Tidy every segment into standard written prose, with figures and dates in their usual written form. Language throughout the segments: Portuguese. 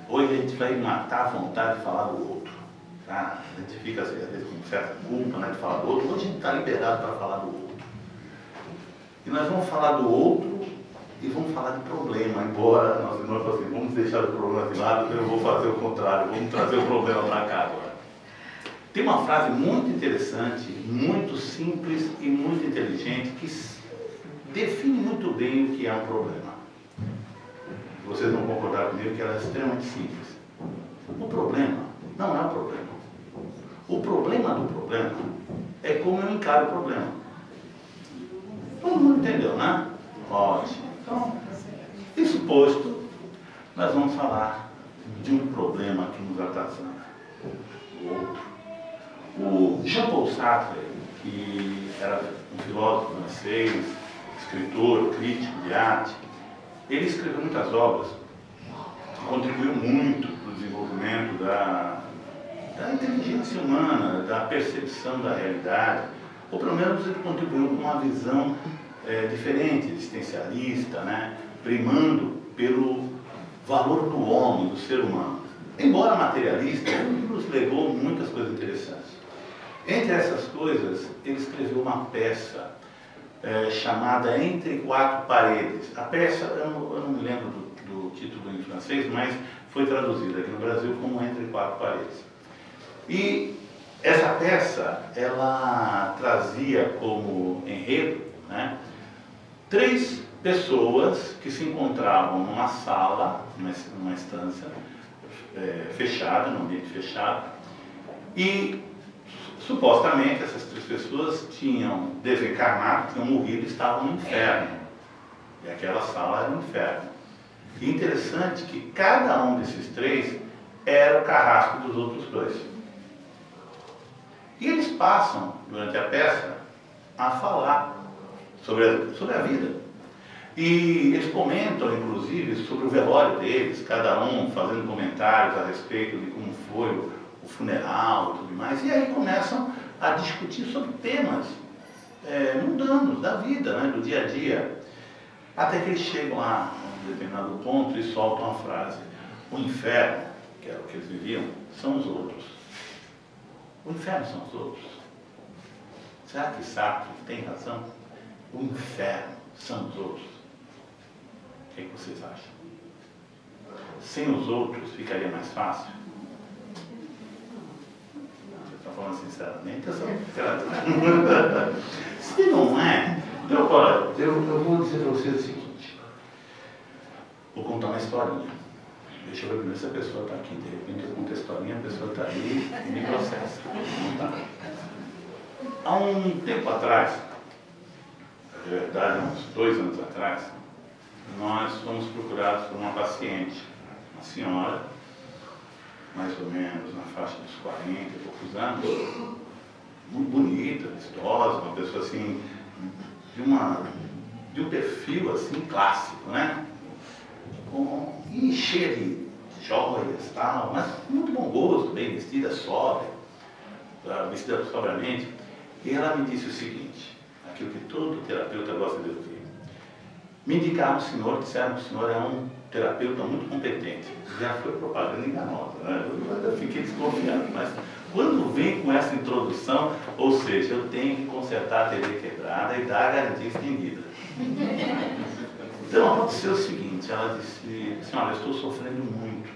Hoje a gente vai matar a vontade de falar do outro. Tá? A gente fica, às vezes, com certa culpa, né, de falar do outro. Hoje a gente está liberado para falar do outro. E nós vamos falar do outro e vamos falar de problema. Embora nós irmãos falamos assim, vamos deixar o problema de lado, eu vou fazer o contrário, vamos trazer o problema para cá agora. Tem uma frase muito interessante, muito simples e muito inteligente que define muito bem o que é um problema. Vocês vão concordar comigo que ela é extremamente simples. O problema não é o problema. O problema do problema é como eu encaro o problema. Todo mundo entendeu, né? Ótimo. Então, isso posto, nós vamos falar de um problema que nos atazana. O outro. O Jean-Paul Sartre, que era um filósofo francês, escritor, crítico de arte, ele escreveu muitas obras, contribuiu muito para o desenvolvimento da inteligência humana, da percepção da realidade, ou pelo menos ele contribuiu com uma visão diferente, existencialista, né, primando pelo valor do homem, do ser humano. Embora materialista, ele nos legou muitas coisas interessantes. Entre essas coisas, ele escreveu uma peça chamada Entre Quatro Paredes. A peça, eu não me lembro do título em francês, mas foi traduzida aqui no Brasil como Entre Quatro Paredes. E essa peça, ela trazia como enredo, né, 3 pessoas que se encontravam numa sala, numa estância fechada, num ambiente fechado, e supostamente essas 3 pessoas tinham desencarnado, tinham morrido e estavam no inferno. E aquela sala era um inferno. E interessante que cada um desses 3 era o carrasco dos outros 2. E eles passam, durante a peça, a falar sobre a vida. E eles comentam, inclusive, sobre o velório deles, cada um fazendo comentários a respeito de como foi o funeral e tudo mais. E aí começam a discutir sobre temas mundanos da vida, né, do dia a dia. Até que eles chegam a um determinado ponto e soltam a frase: o inferno, que era o que eles viviam, são os outros. O inferno são os outros. Será que Sartre tem razão? O inferno são os outros. O que vocês acham? Sem os outros ficaria mais fácil? Você está falando sinceramente? Se não é, então, olha, eu vou dizer para vocês o seguinte. Vou contar uma historinha. Deixa eu ver primeiro se a pessoa está aqui. De repente eu conto a historinha, a pessoa está ali e me processa. Não tá. Há um tempo atrás, na verdade, uns 2 anos atrás, nós fomos procurados por uma paciente, uma senhora, mais ou menos na faixa dos 40 e poucos anos, muito bonita, vistosa, uma pessoa assim, de um perfil assim clássico, né? E cheia de joias e tal, mas muito bom gosto, bem vestida, sóbria, vestida sobriamente. E ela me disse o seguinte, aquilo que todo terapeuta gosta de ouvir. Me indicaram o senhor, disseram que o senhor é um terapeuta muito competente. Já foi propaganda enganosa, né? Eu fiquei desconfiado, mas quando vem com essa introdução, ou seja, eu tenho que consertar a TV quebrada e dar a garantia extendida. Então aconteceu o seguinte, ela disse, senhora, eu estou sofrendo muito,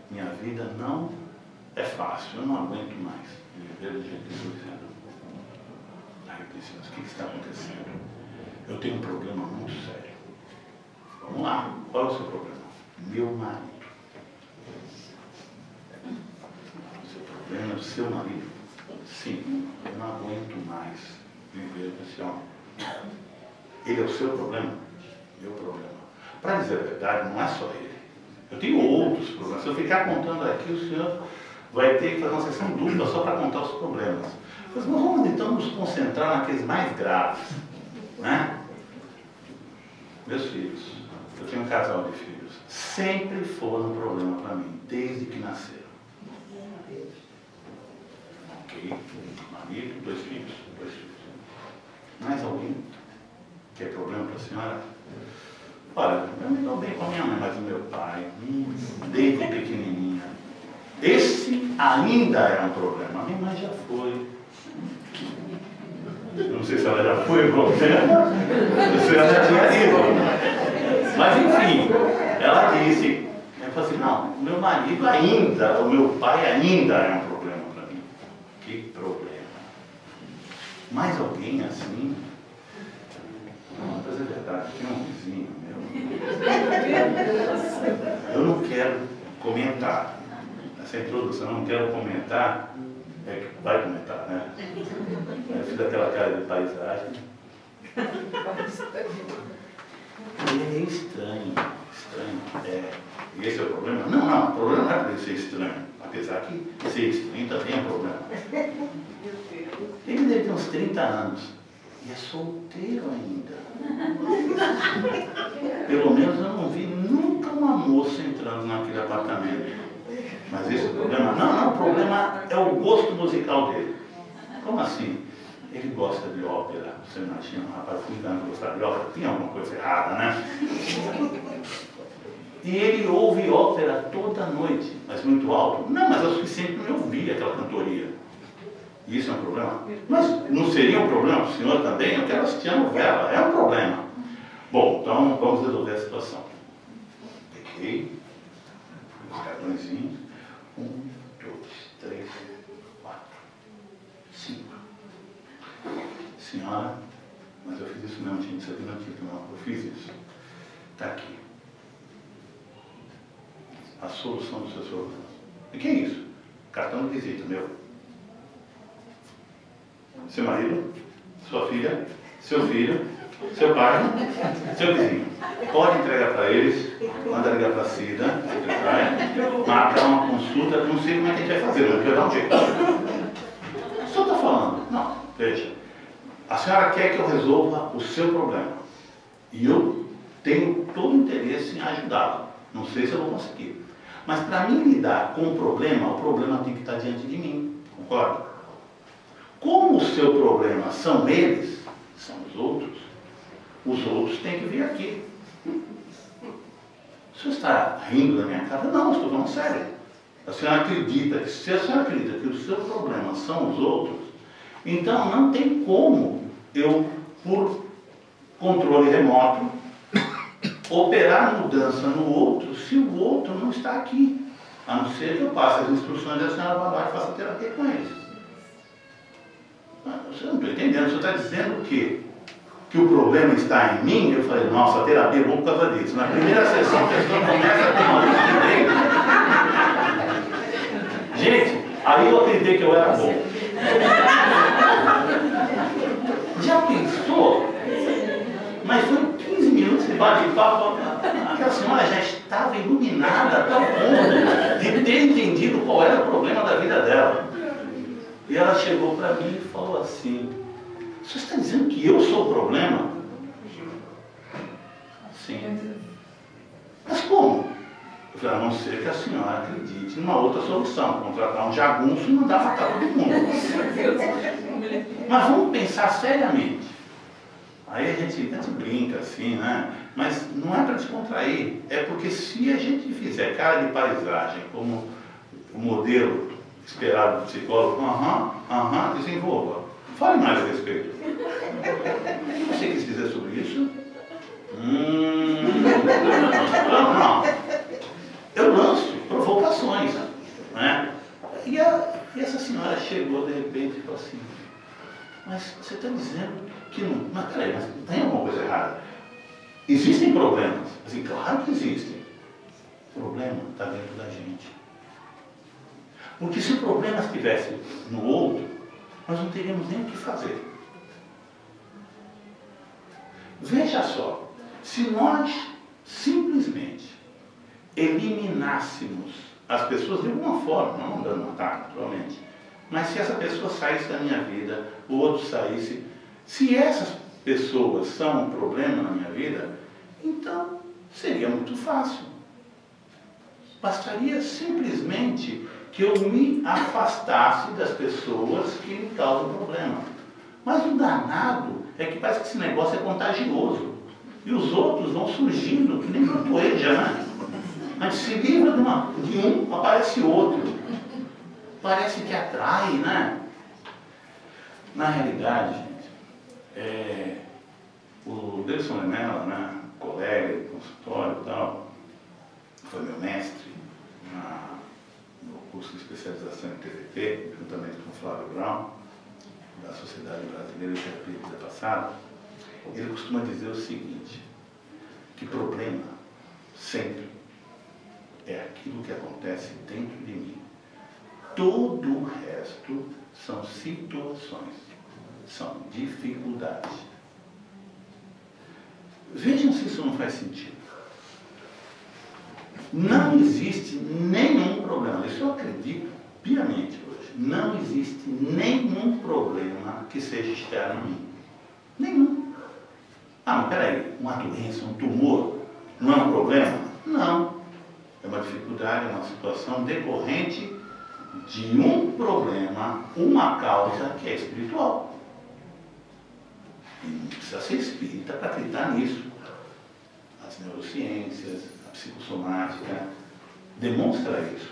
minha vida não é fácil, eu não aguento mais viver do jeito que estou vivendo. Aí eu disse, mas o que está acontecendo? Eu tenho um problema muito sério. Vamos lá, qual é o seu problema? Meu marido. O seu problema é o seu marido? Sim, eu não aguento mais viver com esse homem. Ele é o seu problema? Meu problema. Para dizer a verdade, não é só ele. Eu tenho outros problemas. Se eu ficar contando aqui, o senhor vai ter que fazer uma sessão dupla só para contar os problemas. Mas vamos então nos concentrar naqueles mais graves, né? Meus filhos, eu tenho um casal de filhos, sempre foram um problema para mim, desde que nasceram. Ok, marido, 2 filhos, 2 filhos. Mais alguém que é problema para a senhora? Olha, eu me dou bem com a minha mãe, mas o meu pai ainda é um problema. A minha mãe já foi. Não sei se ela já foi um problema, se ela já tinha ido. Mas enfim, ela disse, eu falei assim, não, o meu marido ainda, o meu pai ainda é um problema para mim. Que problema? Mais alguém assim? Não, mas é verdade, tinha um vizinho meu. Eu não quero comentar. Essa introdução, eu não quero comentar. É que vai comentar, né? Eu fiz aquela cara de paisagem. É estranho, estranho. É. E esse é o problema? Não, não, o problema não é por ele ser estranho. Apesar que ser estranho também é problema. Ele deve ter uns 30 anos. E é solteiro ainda. Pelo menos eu não vi nunca uma moça entrando naquele apartamento. Mas esse é o problema? Não, não, o problema é o gosto musical dele. Como assim? Ele gosta de ópera. Você imagina, um rapaz ficando gostar de ópera, tem alguma coisa errada, né? E ele ouve ópera toda noite, mas muito alto. Não, mas é o suficiente para eu ouvir aquela cantoria. E isso é um problema? Mas não seria um problema para o senhor também? Eu quero assistir a novela, é um problema. Bom, então vamos resolver a situação. Peguei os cartõezinhos. 1, 2, 3, 4, 5. Senhora, mas eu fiz isso mesmo, tinha que ser aqui no título, não. Eu fiz isso. Está aqui. A solução dos seus problemas. E que é isso? Cartão de visita meu. Seu marido, sua filha, seu filho, seu pai, seu vizinho. Pode entregar para eles, manda ligar para a Cida, marcar uma consulta, não sei como é que a gente vai fazer, mas eu dar um jeito. O senhor está falando? Não, veja. A senhora quer que eu resolva o seu problema. E eu tenho todo o interesse em ajudá-la. Não sei se eu vou conseguir. Mas para mim lidar com o problema tem que estar diante de mim. Concorda? Como o seu problema são eles, são os outros têm que vir aqui. O senhor está rindo da minha cara? Não, estou falando sério. A senhora acredita que, se a senhora acredita que o seu problema são os outros, então não tem como eu, por controle remoto, operar mudança no outro se o outro não está aqui. A não ser que eu passe as instruções e a senhora vá lá e faça terapia com eles. Você não está entendendo, você está dizendo que o problema está em mim. Eu falei, nossa, a terapia é bom por causa disso. Na primeira sessão, a pessoa começa a ter uma luz de dentro. Gente, aí eu acreditei que eu era bom. Já pensou? Mas foi 15 minutos de bate-papo. Aquela senhora já estava iluminada a tal ponto de ter entendido qual era o problema da vida dela. E ela chegou para mim e falou assim, você está dizendo que eu sou o problema? Sim. Mas como? Eu falei, a não ser que a senhora acredite numa outra solução, contratar um jagunço e mandar matar todo mundo. Mas vamos pensar seriamente. Aí a gente brinca assim, né? Mas não é para descontrair. É porque se a gente fizer cara de paisagem como o modelo esperado do psicólogo, desenvolva. Fale mais a respeito. O que você quis dizer sobre isso? Não. Eu lanço provocações, né? E essa senhora chegou de repente e falou assim, mas você está dizendo que não... Mas peraí, mas tem alguma coisa errada? Existem problemas? Assim, claro que existem. O problema está dentro da gente. Porque se o problema estivesse no outro, nós não teríamos nem o que fazer. Veja só, se nós simplesmente eliminássemos as pessoas de alguma forma, não mandando matar, naturalmente, mas se essa pessoa saísse da minha vida, o outro saísse, se essas pessoas são um problema na minha vida, então seria muito fácil. Bastaria simplesmente que eu me afastasse das pessoas que me causam problema. Mas o danado é que parece que esse negócio é contagioso. E os outros vão surgindo, que nem borboleja, né? A gente se livra de um, aparece outro. parece que atrai, né? Na realidade, gente, o Delson Lemela, né, colega de consultório e tal, foi meu mestre no curso de especialização em TDT, juntamente com o Flávio Brown, da Sociedade Brasileira de Terapia de Vida Passada. Ele costuma dizer o seguinte, que problema sempre é aquilo que acontece dentro de mim. Todo o resto são situações, são dificuldades. Vejam se isso não faz sentido. Não existe nenhum problema, isso eu acredito piamente hoje, não existe nenhum problema que seja externo a mim. Nenhum. Ah, mas peraí, uma doença, um tumor, não é um problema? Não. É uma dificuldade, é uma situação decorrente de um problema, uma causa que é espiritual. E não precisa ser espírita para acreditar nisso. As neurociências, a psicossomática demonstra isso,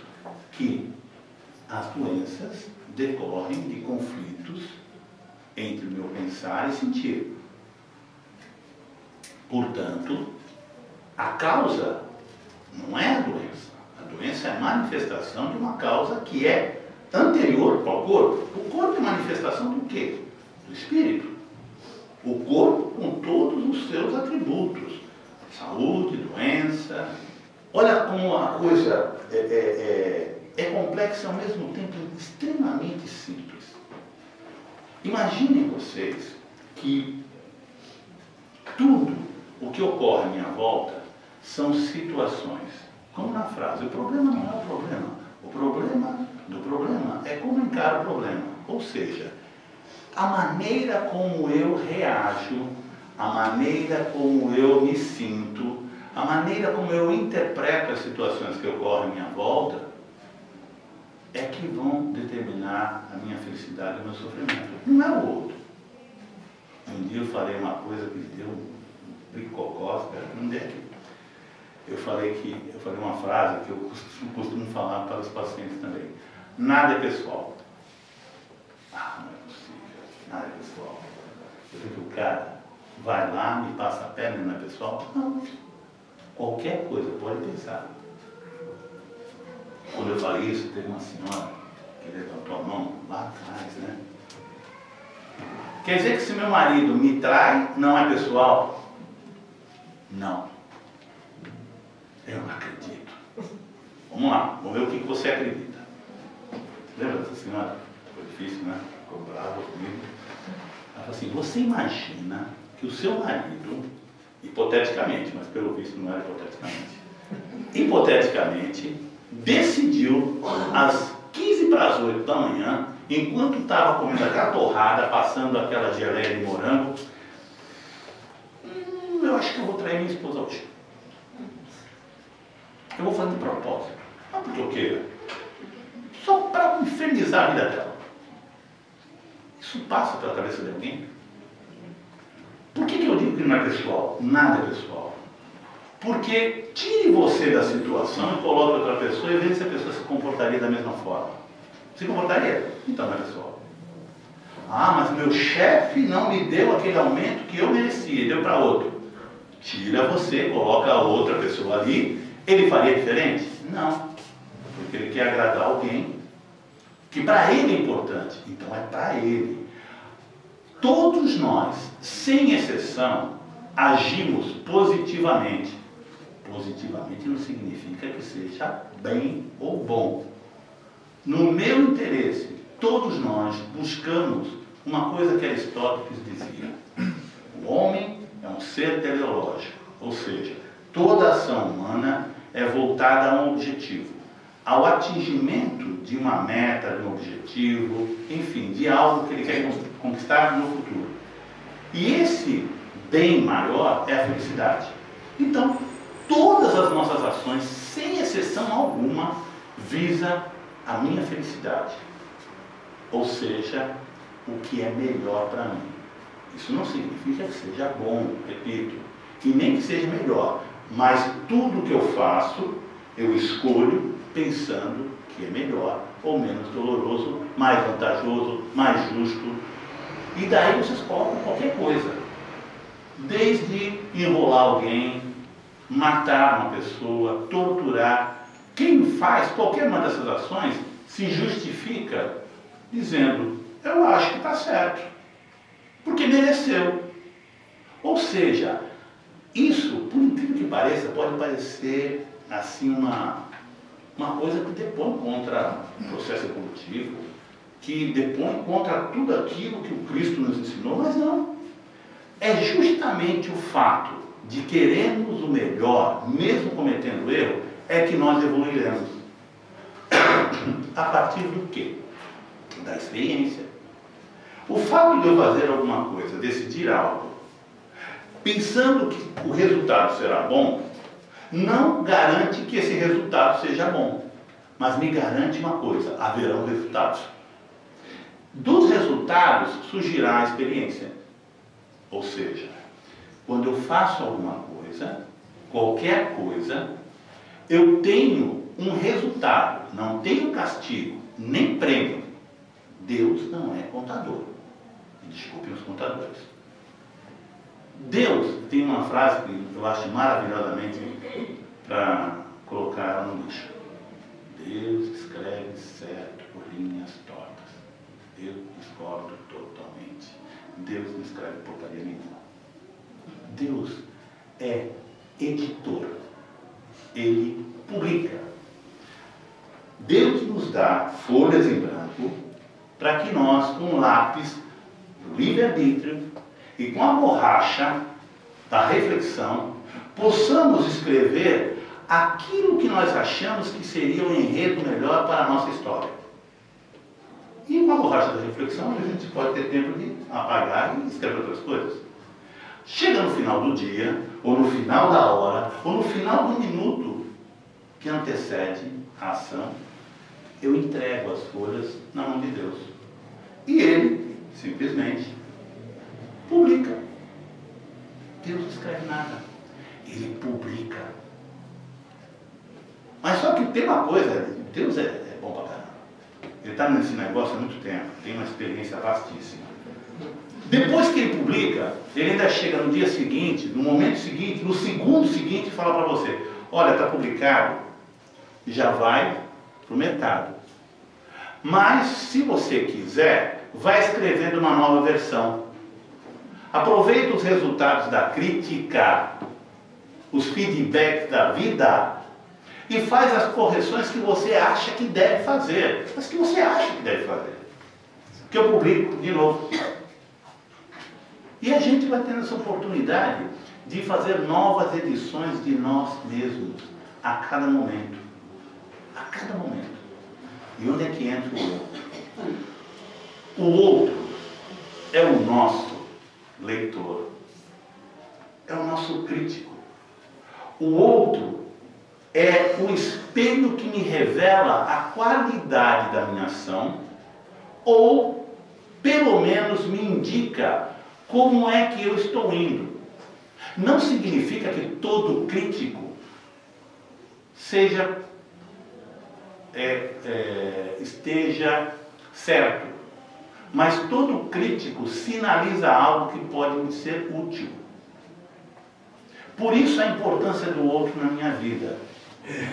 que as doenças decorrem de conflitos entre o meu pensar e sentir. Portanto, a causa não é a doença. A doença é a manifestação de uma causa que é anterior ao corpo. O corpo é manifestação do quê? Do espírito. O corpo com todos os seus atributos. Saúde, doença. Olha como a coisa é complexa e ao mesmo tempo extremamente simples. Imaginem vocês que tudo o que ocorre à minha volta são situações. Como na frase, o problema não é o problema. O problema do problema é como encara o problema. Ou seja, a maneira como eu reajo, a maneira como eu me sinto, a maneira como eu interpreto as situações que ocorrem à minha volta, é que vão determinar a minha felicidade e o meu sofrimento. Não é o outro. Um dia eu falei uma coisa que deu um bricocó, não é aqui. Eu falei uma frase que eu costumo falar para os pacientes também. Nada é pessoal. Ah, não é possível. Nada é pessoal. Eu sei que o cara vai lá, me passa a perna e não é pessoal? Não. Qualquer coisa, pode pensar. Quando eu falei isso, teve uma senhora que levantou a mão lá atrás, né? Quer dizer que se meu marido me trai, não é pessoal? Não. Eu não acredito. Vamos lá, vamos ver o que você acredita. Lembra dessa senhora? Foi difícil, né? Ficou brava comigo. Ela falou assim, você imagina que o seu marido, hipoteticamente, mas pelo visto não era hipoteticamente, decidiu às 15 para as 8 da manhã, enquanto estava comendo aquela torrada, passando aquela geleia de morango, eu acho que eu vou trair minha esposa hoje. Eu vou fazer de propósito. Não porque eu queira. Só para infernizar a vida dela. Isso passa pela cabeça de alguém? Por que eu digo que não é pessoal? Nada é pessoal. Porque tire você da situação e coloque outra pessoa e veja se a pessoa se comportaria da mesma forma. Se comportaria? Então não é pessoal. Ah, mas meu chefe não me deu aquele aumento que eu merecia, deu para outro. Tira você, coloca a outra pessoa ali, ele faria diferente? Não. Porque ele quer agradar alguém que para ele é importante. Então é para ele. Todos nós, sem exceção, agimos positivamente. Positivamente não significa que seja bem ou bom. No meu interesse, todos nós buscamos uma coisa que Aristóteles dizia. O homem é um ser teleológico, ou seja, toda ação humana é voltada a um objetivo, ao atingimento de uma meta, de um objetivo, enfim, de algo que ele quer conquistar no futuro. E esse bem maior é a felicidade. Então, todas as nossas ações, sem exceção alguma, visam a minha felicidade. Ou seja, o que é melhor para mim. Isso não significa que seja bom, repito, e nem que seja melhor. Mas tudo que eu faço Eu escolho pensando que é melhor ou menos doloroso, mais vantajoso, mais justo. E daí vocês colocam qualquer coisa. Desde enrolar alguém, matar uma pessoa, torturar. Quem faz qualquer uma dessas ações se justifica dizendo, eu acho que está certo, porque mereceu. Ou seja, isso, por incrível que pareça, pode parecer assim uma coisa que depõe contra o processo evolutivo, que depõe contra tudo aquilo que o Cristo nos ensinou, mas não. É justamente o fato de querermos o melhor, mesmo cometendo erro, é que nós evoluiremos. A partir do quê? Da experiência. O fato de eu fazer alguma coisa, decidir algo, pensando que o resultado será bom, não garante que esse resultado seja bom, mas me garante uma coisa, haverão resultados. Dos resultados surgirá a experiência. Ou seja, quando eu faço alguma coisa, qualquer coisa, eu tenho um resultado, não tenho castigo, nem prêmio. Deus não é contador. Desculpem os contadores. Deus tem uma frase que eu acho maravilhosamente para colocar ela no lixo. Deus escreve certo por linhas tortas. Eu discordo totalmente. Deus não escreve porcaria nenhuma. Deus é editor. Ele publica. Deus nos dá folhas em branco para que nós, com o lápis do livre-arbítrio e com a borracha da reflexão, possamos escrever aquilo que nós achamos que seria um enredo melhor para a nossa história. E com a borracha da reflexão, a gente pode ter tempo de apagar e escrever outras coisas. Chega no final do dia, ou no final da hora, ou no final do minuto que antecede a ação, eu entrego as folhas na mão de Deus. E Ele, simplesmente, publica. Deus não escreve nada. Ele publica. Mas só que tem uma coisa, Deus é bom pra caramba. Ele está nesse negócio há muito tempo, tem uma experiência vastíssima. Depois que ele publica, ele ainda chega no dia seguinte, no momento seguinte, no segundo seguinte, e fala para você, olha, está publicado, já vai para o mercado. Mas, se você quiser, vai escrevendo uma nova versão. Aproveita os resultados da crítica, os feedbacks da vida, e faz as correções que você acha que deve fazer. Mas que você acha que deve fazer. Que eu publico de novo. E a gente vai tendo essa oportunidade de fazer novas edições de nós mesmos a cada momento. A cada momento. E onde é que entra o outro? O outro é o nosso leitor. É o nosso crítico. O outro é o espelho que me revela a qualidade da minha ação, ou, pelo menos, me indica como é que eu estou indo. Não significa que todo crítico esteja certo, mas todo crítico sinaliza algo que pode me ser útil. Por isso a importância do outro na minha vida.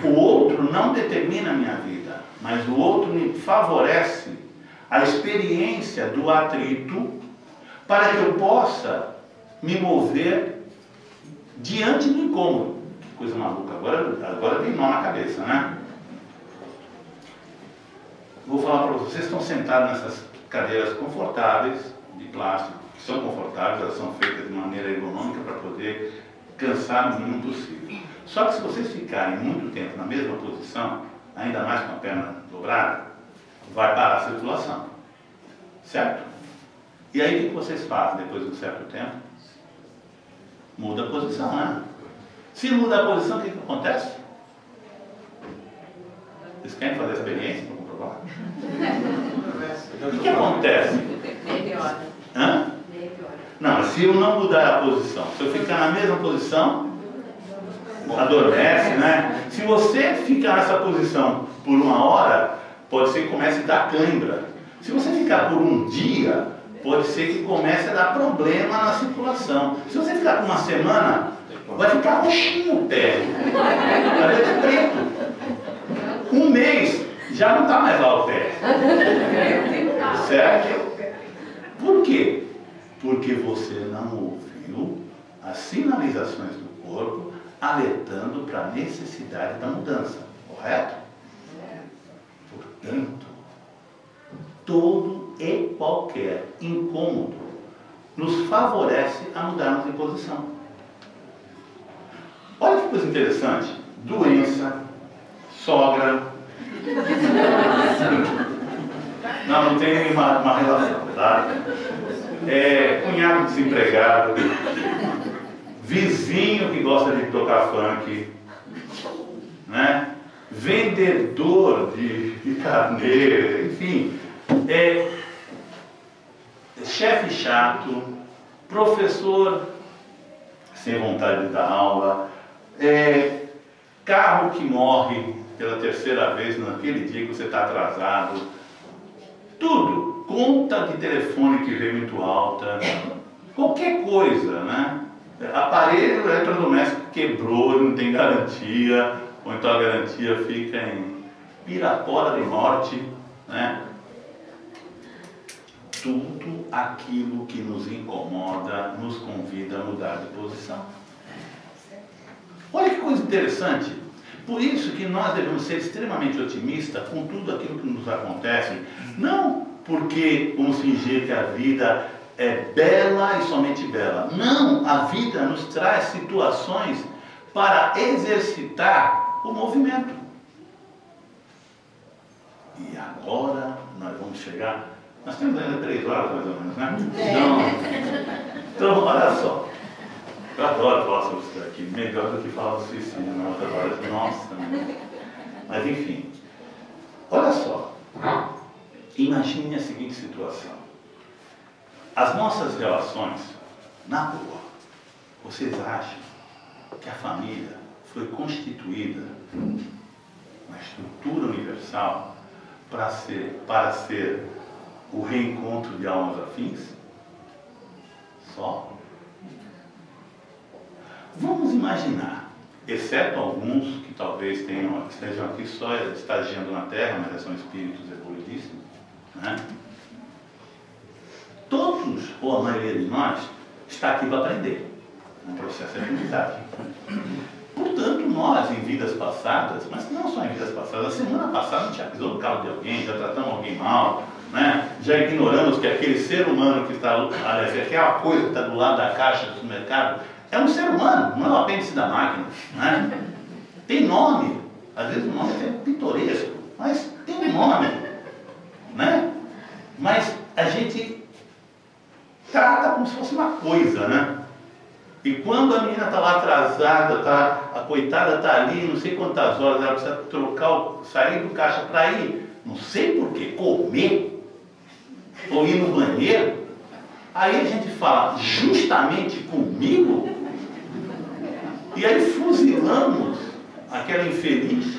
O outro não determina a minha vida, mas o outro me favorece a experiência do atrito para que eu possa me mover diante do incômodo. Que coisa maluca, agora tem nó na cabeça, né? Vou falar para vocês, vocês estão sentados nessas cadeiras confortáveis, de plástico, que são confortáveis, elas são feitas de maneira ergonômica para poder cansar o mínimo possível. Só que se vocês ficarem muito tempo na mesma posição, ainda mais com a perna dobrada, vai parar a circulação. Certo? E aí o que vocês fazem depois de um certo tempo? Muda a posição, né? Se muda a posição, o que acontece? Vocês querem fazer a experiência para comprovar? O que acontece? Melhora. Hã? Melhora. Não, mas se eu não mudar a posição, se eu ficar na mesma posição, adormece, né? Se você ficar nessa posição por 1 hora, pode ser que comece a dar cãibra. Se você ficar por 1 dia, pode ser que comece a dar problema na circulação. Se você ficar por 1 semana, vai ficar roxinho o pé. Vai ficar preto. 1 mês, já não está mais lá o pé. Certo? Por quê? Porque você não ouviu as sinalizações do corpo alertando para a necessidade da mudança. Correto? Portanto, todo e qualquer incômodo nos favorece a mudarmos de posição. Olha que coisa interessante. Doença, sogra. Não tem uma relação, tá? Cunhado desempregado, vizinho que gosta de tocar funk, né? Vendedor de carneiro, enfim, chefe chato, professor sem vontade de dar aula, carro que morre pela 3ª vez naquele dia que você está atrasado, tudo, conta de telefone que veio muito alta, qualquer coisa, né? Aparelho eletrodoméstico quebrou, não tem garantia, ou então a garantia fica em Pirapora do Norte, né? Tudo aquilo que nos incomoda nos convida a mudar de posição. Olha que coisa interessante. Por isso que nós devemos ser extremamente otimistas com tudo aquilo que nos acontece. Não porque vamos fingir que a vida é bela e somente bela. Não, a vida nos traz situações para exercitar o movimento. E agora nós vamos chegar... Nós temos ainda 3 horas mais ou menos, né? Então, olha só. Eu adoro falar sobre isso aqui, melhor do que falar do suicídio na outra hora. Nossa, né? Mas enfim, olha só. Imagine a seguinte situação. As nossas relações, na boa, vocês acham que a família foi constituída uma estrutura universal para ser o reencontro de almas afins? Só? Vamos imaginar, exceto alguns que talvez estejam aqui só estagiando na Terra, mas são espíritos evoluidíssimos, né? Todos, ou a maioria de nós, está aqui para aprender. Um processo de aprendizagem. Portanto, nós, em vidas passadas, mas não só em vidas passadas, a semana passada a gente já pisou no carro de alguém, já tratamos alguém mal, né? Já ignoramos que aquele ser humano que está, aliás, aquela coisa que está do lado da caixa do supermercado, é um ser humano, não é o apêndice da máquina, né? Tem nome, às vezes o nome é até pitoresco, mas tem um nome, né? Mas a gente trata como se fosse uma coisa, né? E quando a menina está lá atrasada, a coitada está ali, não sei quantas horas, ela precisa sair do caixa para ir, não sei por quê, comer, ou ir no banheiro, aí a gente fala, justamente comigo? E aí fuzilamos aquela infeliz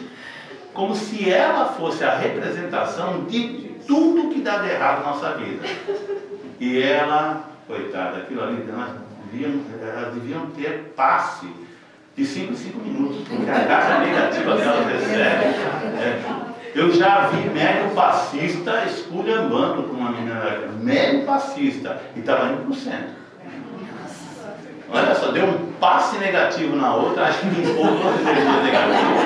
como se ela fosse a representação de tudo que dá de errado na nossa vida. E ela, coitada, aquilo ali, elas deviam ter passe de 5 em 5 minutos, porque a carga negativa que elas recebem. Eu já vi médio passista esculhambando com uma menina daquela, médio passista, e estava indo para o centro. Olha só, deu um passe negativo na outra, acho que limpou todas as energias negativas,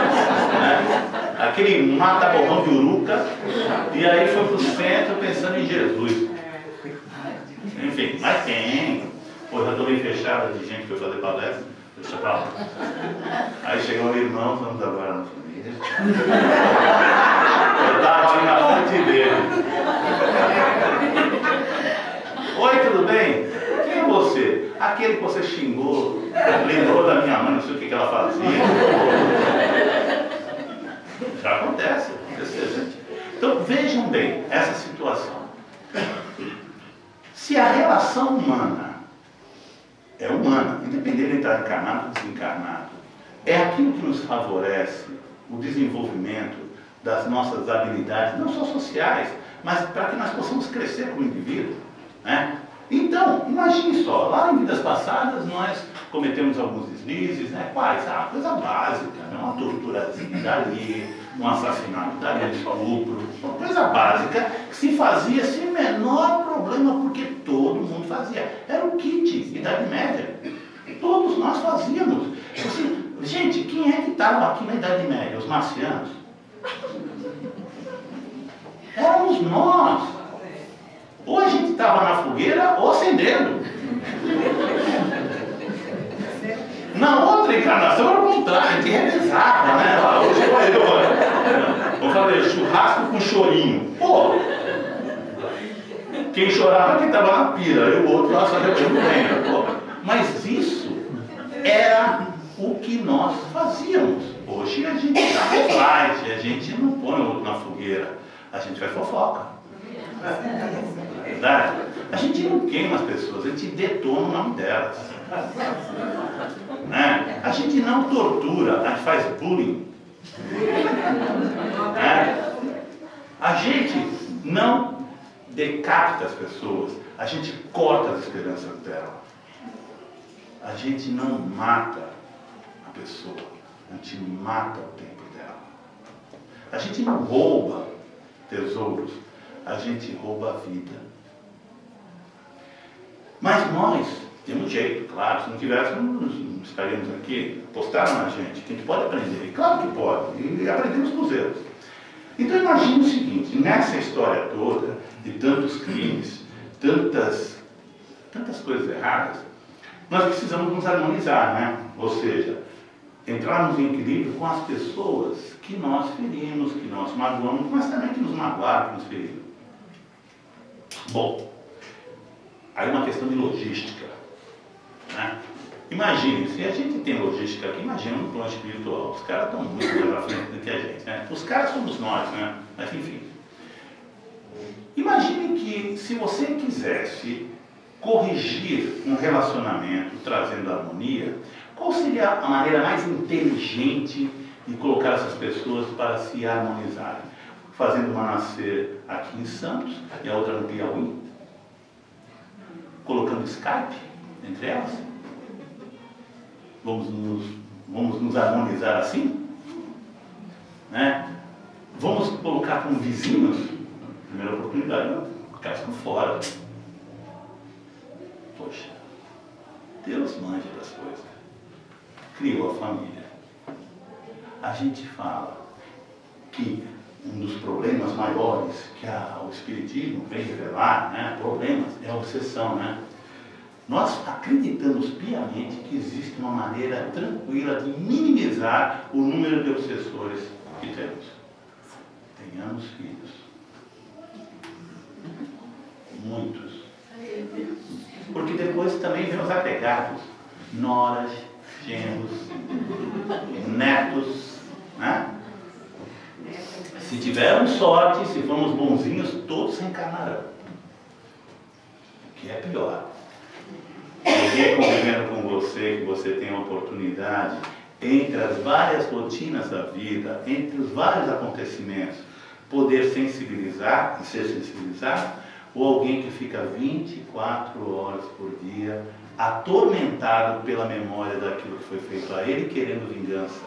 né? Aquele mata-borrão de uruca, e aí foi para o centro pensando em Jesus. Enfim, mas tem. Pô, já estou bem fechada de gente que foi fazer palestra, deixa pra lá. Aí chegou o irmão, vamos agora na família. Eu estava ali na frente dele. Oi, tudo bem? Quem é você? Aquele que você xingou, lembrou da minha mãe, não sei o que ela fazia. Já acontece, gente. Então vejam bem essa situação. Se a relação humana é humana, independente de estar encarnado ou desencarnado, é aquilo que nos favorece o desenvolvimento das nossas habilidades, não só sociais, mas para que nós possamos crescer como indivíduo, né? Então, imagine só, lá em vidas passadas nós cometemos alguns deslizes, né? Quais? Coisa básica, né? Uma torturazinha dali, um assassinato dali, um estupro, uma coisa básica que se fazia sem o menor problema, porque todo mundo fazia. Era o kit, Idade Média. Todos nós fazíamos. Assim, gente, quem é que estava aqui na Idade Média? Os marcianos? Éramos nós. Ou a gente estava na fogueira ou acendendo. Na outra encarnação era o contrário, a gente revezava, né? Hoje eu vou fazer churrasco com chorinho. Pô! Quem chorava quem estava na pira, e o outro lá só recolhendo lenha. Mas isso era o que nós fazíamos. Hoje a gente está mais light, a gente não põe o outro na fogueira, a gente vai fofoca. Verdade? A gente não queima as pessoas, a gente detona o nome delas. Né? A gente não tortura, a gente faz bullying. Né? A gente não decapita as pessoas, a gente corta as esperanças dela. A gente não mata a pessoa, a gente mata o tempo dela. A gente não rouba tesouros, a gente rouba a vida. Mas nós temos jeito, claro, se não tivéssemos, não estaríamos aqui, apostaram na gente, que a gente pode aprender, e claro que pode, e aprendemos com os erros. Então imagine o seguinte, nessa história toda, de tantos crimes, tantas coisas erradas, nós precisamos nos harmonizar, né? Ou seja, entrarmos em equilíbrio com as pessoas que nós ferimos, que nós magoamos, mas também que nos magoaram, que nos feriram. Bom, aí uma questão de logística, né? Imagine, se a gente tem logística aqui, imagina no plano espiritual. Os caras estão muito mais à frente do que a gente, né? Os caras somos nós, né? Mas enfim. Imagine que se você quisesse corrigir um relacionamento trazendo harmonia, qual seria a maneira mais inteligente de colocar essas pessoas para se harmonizarem? Fazendo uma nascer aqui em Santos e a outra no Piauí? Colocando Skype entre elas? Vamos nos harmonizar assim? Né? Vamos colocar como vizinhos? Primeira oportunidade, casco fora. Poxa, Deus manja das coisas. Criou a família. A gente fala que um dos problemas maiores que o Espiritismo vem revelar, né, problemas, é a obsessão, né? Nós acreditamos piamente que existe uma maneira tranquila de minimizar o número de obsessores que temos. Tenhamos filhos. Muitos. Porque depois também vem os apegados. Noras, genros, netos, né? Se tivermos sorte, se formos bonzinhos, todos reencarnarão. O que é pior. Alguém convivendo com você, que você tem a oportunidade, entre as várias rotinas da vida, entre os vários acontecimentos, poder sensibilizar e ser sensibilizado, ou alguém que fica 24 horas por dia atormentado pela memória daquilo que foi feito a ele, querendo vingança.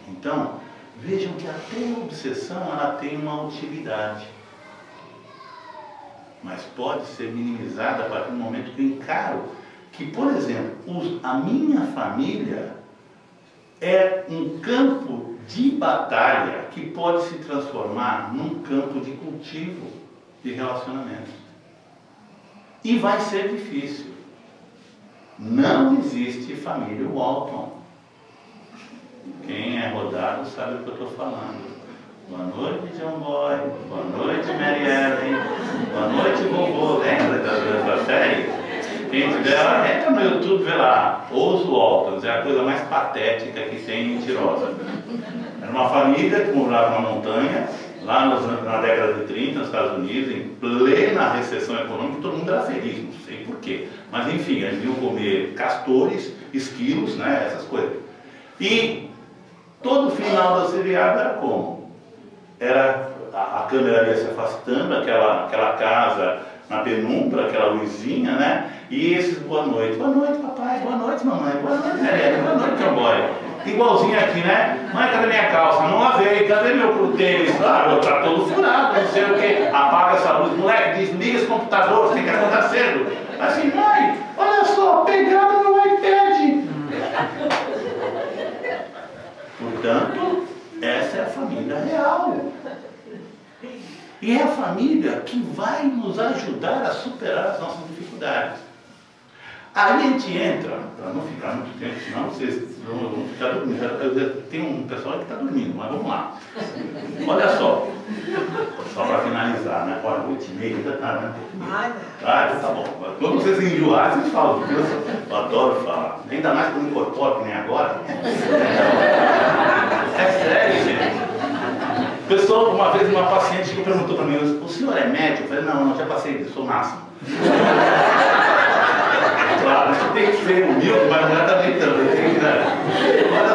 Então, vejam que até a obsessão ela tem uma utilidade. Mas pode ser minimizada a partir do momento que eu encaro que, por exemplo, a minha família é um campo de batalha que pode se transformar num campo de cultivo de relacionamentos. E vai ser difícil. Não existe família Walton. Quem é rodado sabe o que eu estou falando. Boa noite, John Boy. Boa noite, Mary Ellen. Boa noite, vovô. Lembra da série? Quem tiver, entra no YouTube, vê lá. Os Waltons. É a coisa mais patética que tem, mentirosa. Era uma família que morava na montanha, lá na década de 30, nos Estados Unidos, em plena recessão econômica, todo mundo era feliz, não sei porquê. Mas enfim, eles iam comer castores esquilos, né? Essas coisas. E todo final da seriado era como? Era a câmera ia se afastando, aquela casa na penumbra, aquela luzinha, né? E esses boa noite papai, boa noite mamãe, boa noite boa noite cowboy. Igualzinho aqui, né? Mãe, cadê minha calça? Não lavei, cadê meu tênis? Ah, tá todo furado, não sei o que. Apaga essa luz, moleque, desliga esse computador, você tem que acordar cedo. Assim, mãe, olha só, pegaram no iPad. Portanto, essa é a família real. E é a família que vai nos ajudar a superar as nossas dificuldades. Aí a gente entra, para não ficar muito tempo, senão vocês vão ficar dormindo. Tem um pessoal que está dormindo, mas vamos lá. Olha só para finalizar, né? Olha, 8h30 ainda está, né? Então tá bom. Quando vocês enjoarem, vocês falam, porque eu adoro falar. Ainda mais quando incorporo, que nem agora. É sério, gente. Pessoal, uma vez uma paciente que perguntou para mim, o senhor é médico? Eu falei, não, já passei disso, sou máximo. Claro, você tem que ser humilde, mas não é também tem que, né? Olha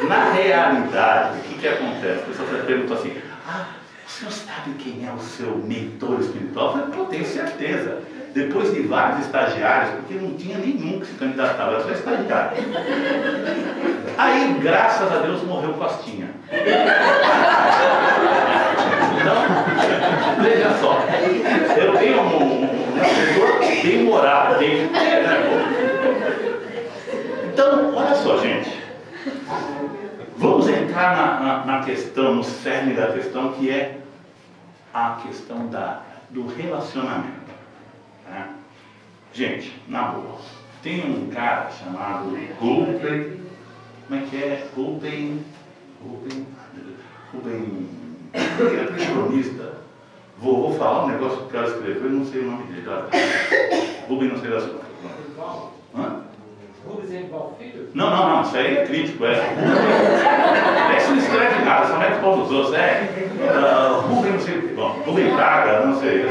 só. Na realidade, o que acontece? A pessoa pergunta assim, o senhor sabe quem é o seu mentor espiritual? Eu falei, tenho certeza. Depois de vários estagiários, porque não tinha nenhum que se candidatava, era só estagiário. Aí, graças a Deus, morreu Costinha. Então, veja só, eu tenho um assessor bem moral, Então, olha só, gente. Vamos entrar na questão, no cerne da questão, que é a questão do relacionamento. Né? Gente, na boa, tem um cara chamado Rubem, como é que é? Rubem, aquele cronista. Vou falar um negócio que o cara escreveu, eu não sei o nome dele. Rubem, não sei da sua. Não, isso aí é crítico, Esse não escreve nada, só mete o pau dos outros, Rubem, não sei o que, Rubem Braga, não sei.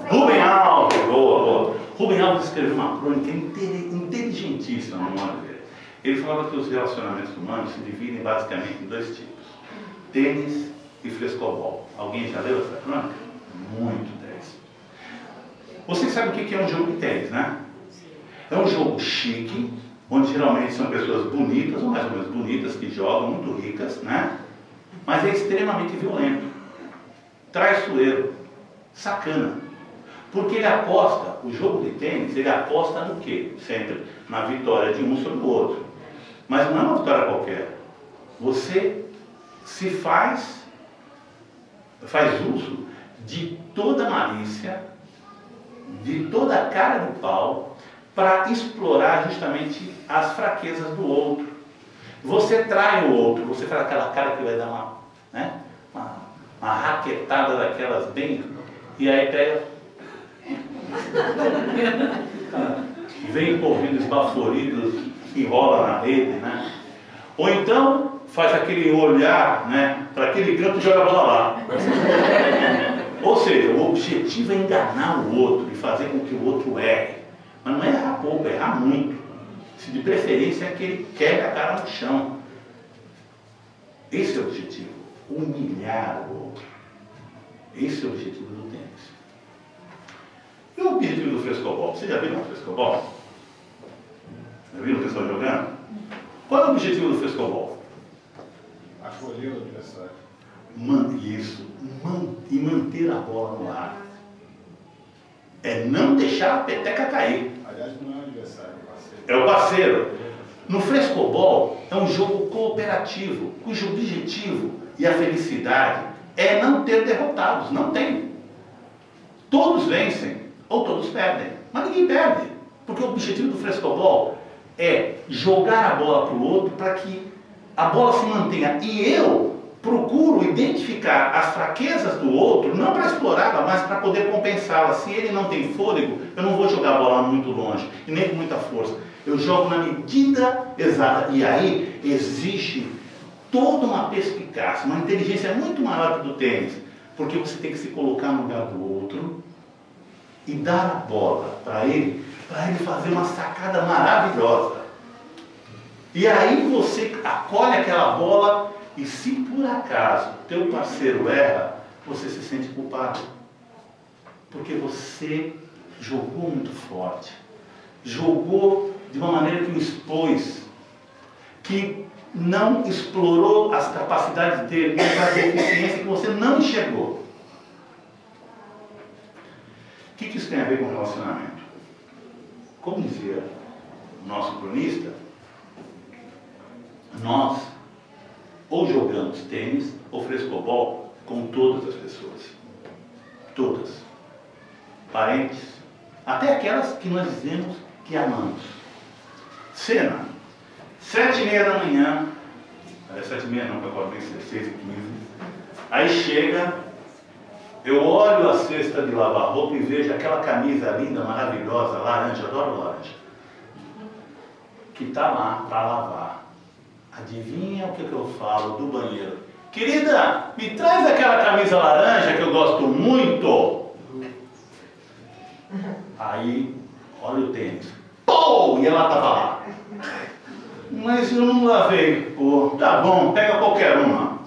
Rubem Alves, boa. Rubem Alves escreveu uma crônica inteligentíssima no modo dele. Ele falava que os relacionamentos humanos se dividem basicamente em dois tipos: tênis e frescobol. Alguém já leu essa crônica? Muito 10. Vocês sabem o que é um jogo de tênis, né? É um jogo chique, onde geralmente são pessoas bonitas, ou mais ou menos bonitas, que jogam, muito ricas, né? Mas é extremamente violento, traiçoeiro, sacana. Porque ele aposta, o jogo de tênis, ele aposta no quê? Sempre na vitória de um sobre o outro. Mas não é uma vitória qualquer. Você se faz uso de toda a malícia, de toda a cara de pau, para explorar justamente as fraquezas do outro. Você trai o outro, você faz aquela cara que vai dar uma raquetada daquelas bem, e aí pega, vem correndo esbaforido, enrola na rede, né? Ou então faz aquele olhar, né, para aquele canto e joga a bola lá. Ou seja, o objetivo é enganar o outro e fazer com que o outro erre. Mas não é errar pouco, é errar muito. Se de preferência é que ele quebre a cara no chão. Esse é o objetivo. Humilhar o outro. Esse é o objetivo do tênis. E o objetivo do frescobol? Você já viu um frescobol? Já viram o pessoal jogando? Qual é o objetivo do frescobol? Acolher o adversário. E manter a bola no ar. É não deixar a peteca cair. Aliás, não é o adversário, é o parceiro. É o parceiro. No frescobol é um jogo cooperativo, cujo objetivo e a felicidade é não ter derrotados. Não tem. Todos vencem ou todos perdem. Mas ninguém perde. Porque o objetivo do frescobol é jogar a bola para o outro para que a bola se mantenha. E eu procuro identificar as fraquezas do outro, não para explorá-la, mas para poder compensá-la. Se ele não tem fôlego, eu não vou jogar a bola muito longe, e nem com muita força. Eu jogo na medida exata. E aí existe toda uma perspicácia, uma inteligência muito maior que do tênis. Porque você tem que se colocar no lugar do outro e dar a bola para ele fazer uma sacada maravilhosa. E aí você acolhe aquela bola e se por acaso teu parceiro erra, você se sente culpado. Porque você jogou muito forte. Jogou de uma maneira que o expôs. Que não explorou as capacidades dele, mas a deficiência que você não enxergou. O que isso tem a ver com relacionamento? Como dizia o nosso cronista, nós ou jogamos tênis ou frescobol com todas as pessoas. Todas. Parentes, até aquelas que nós dizemos que amamos. Cena, 7h30 da manhã, 7h30 não, porque eu acordo bem 6h15. Aí chega, eu olho a cesta de lavar roupa e vejo aquela camisa linda, maravilhosa, laranja, adoro laranja, que está lá para lavar. Adivinha o que eu falo do banheiro? Querida, me traz aquela camisa laranja que eu gosto muito. Aí, olha o tênis. Pô! E ela estava lá. Mas eu não lavei. Pô, tá bom, pega qualquer uma.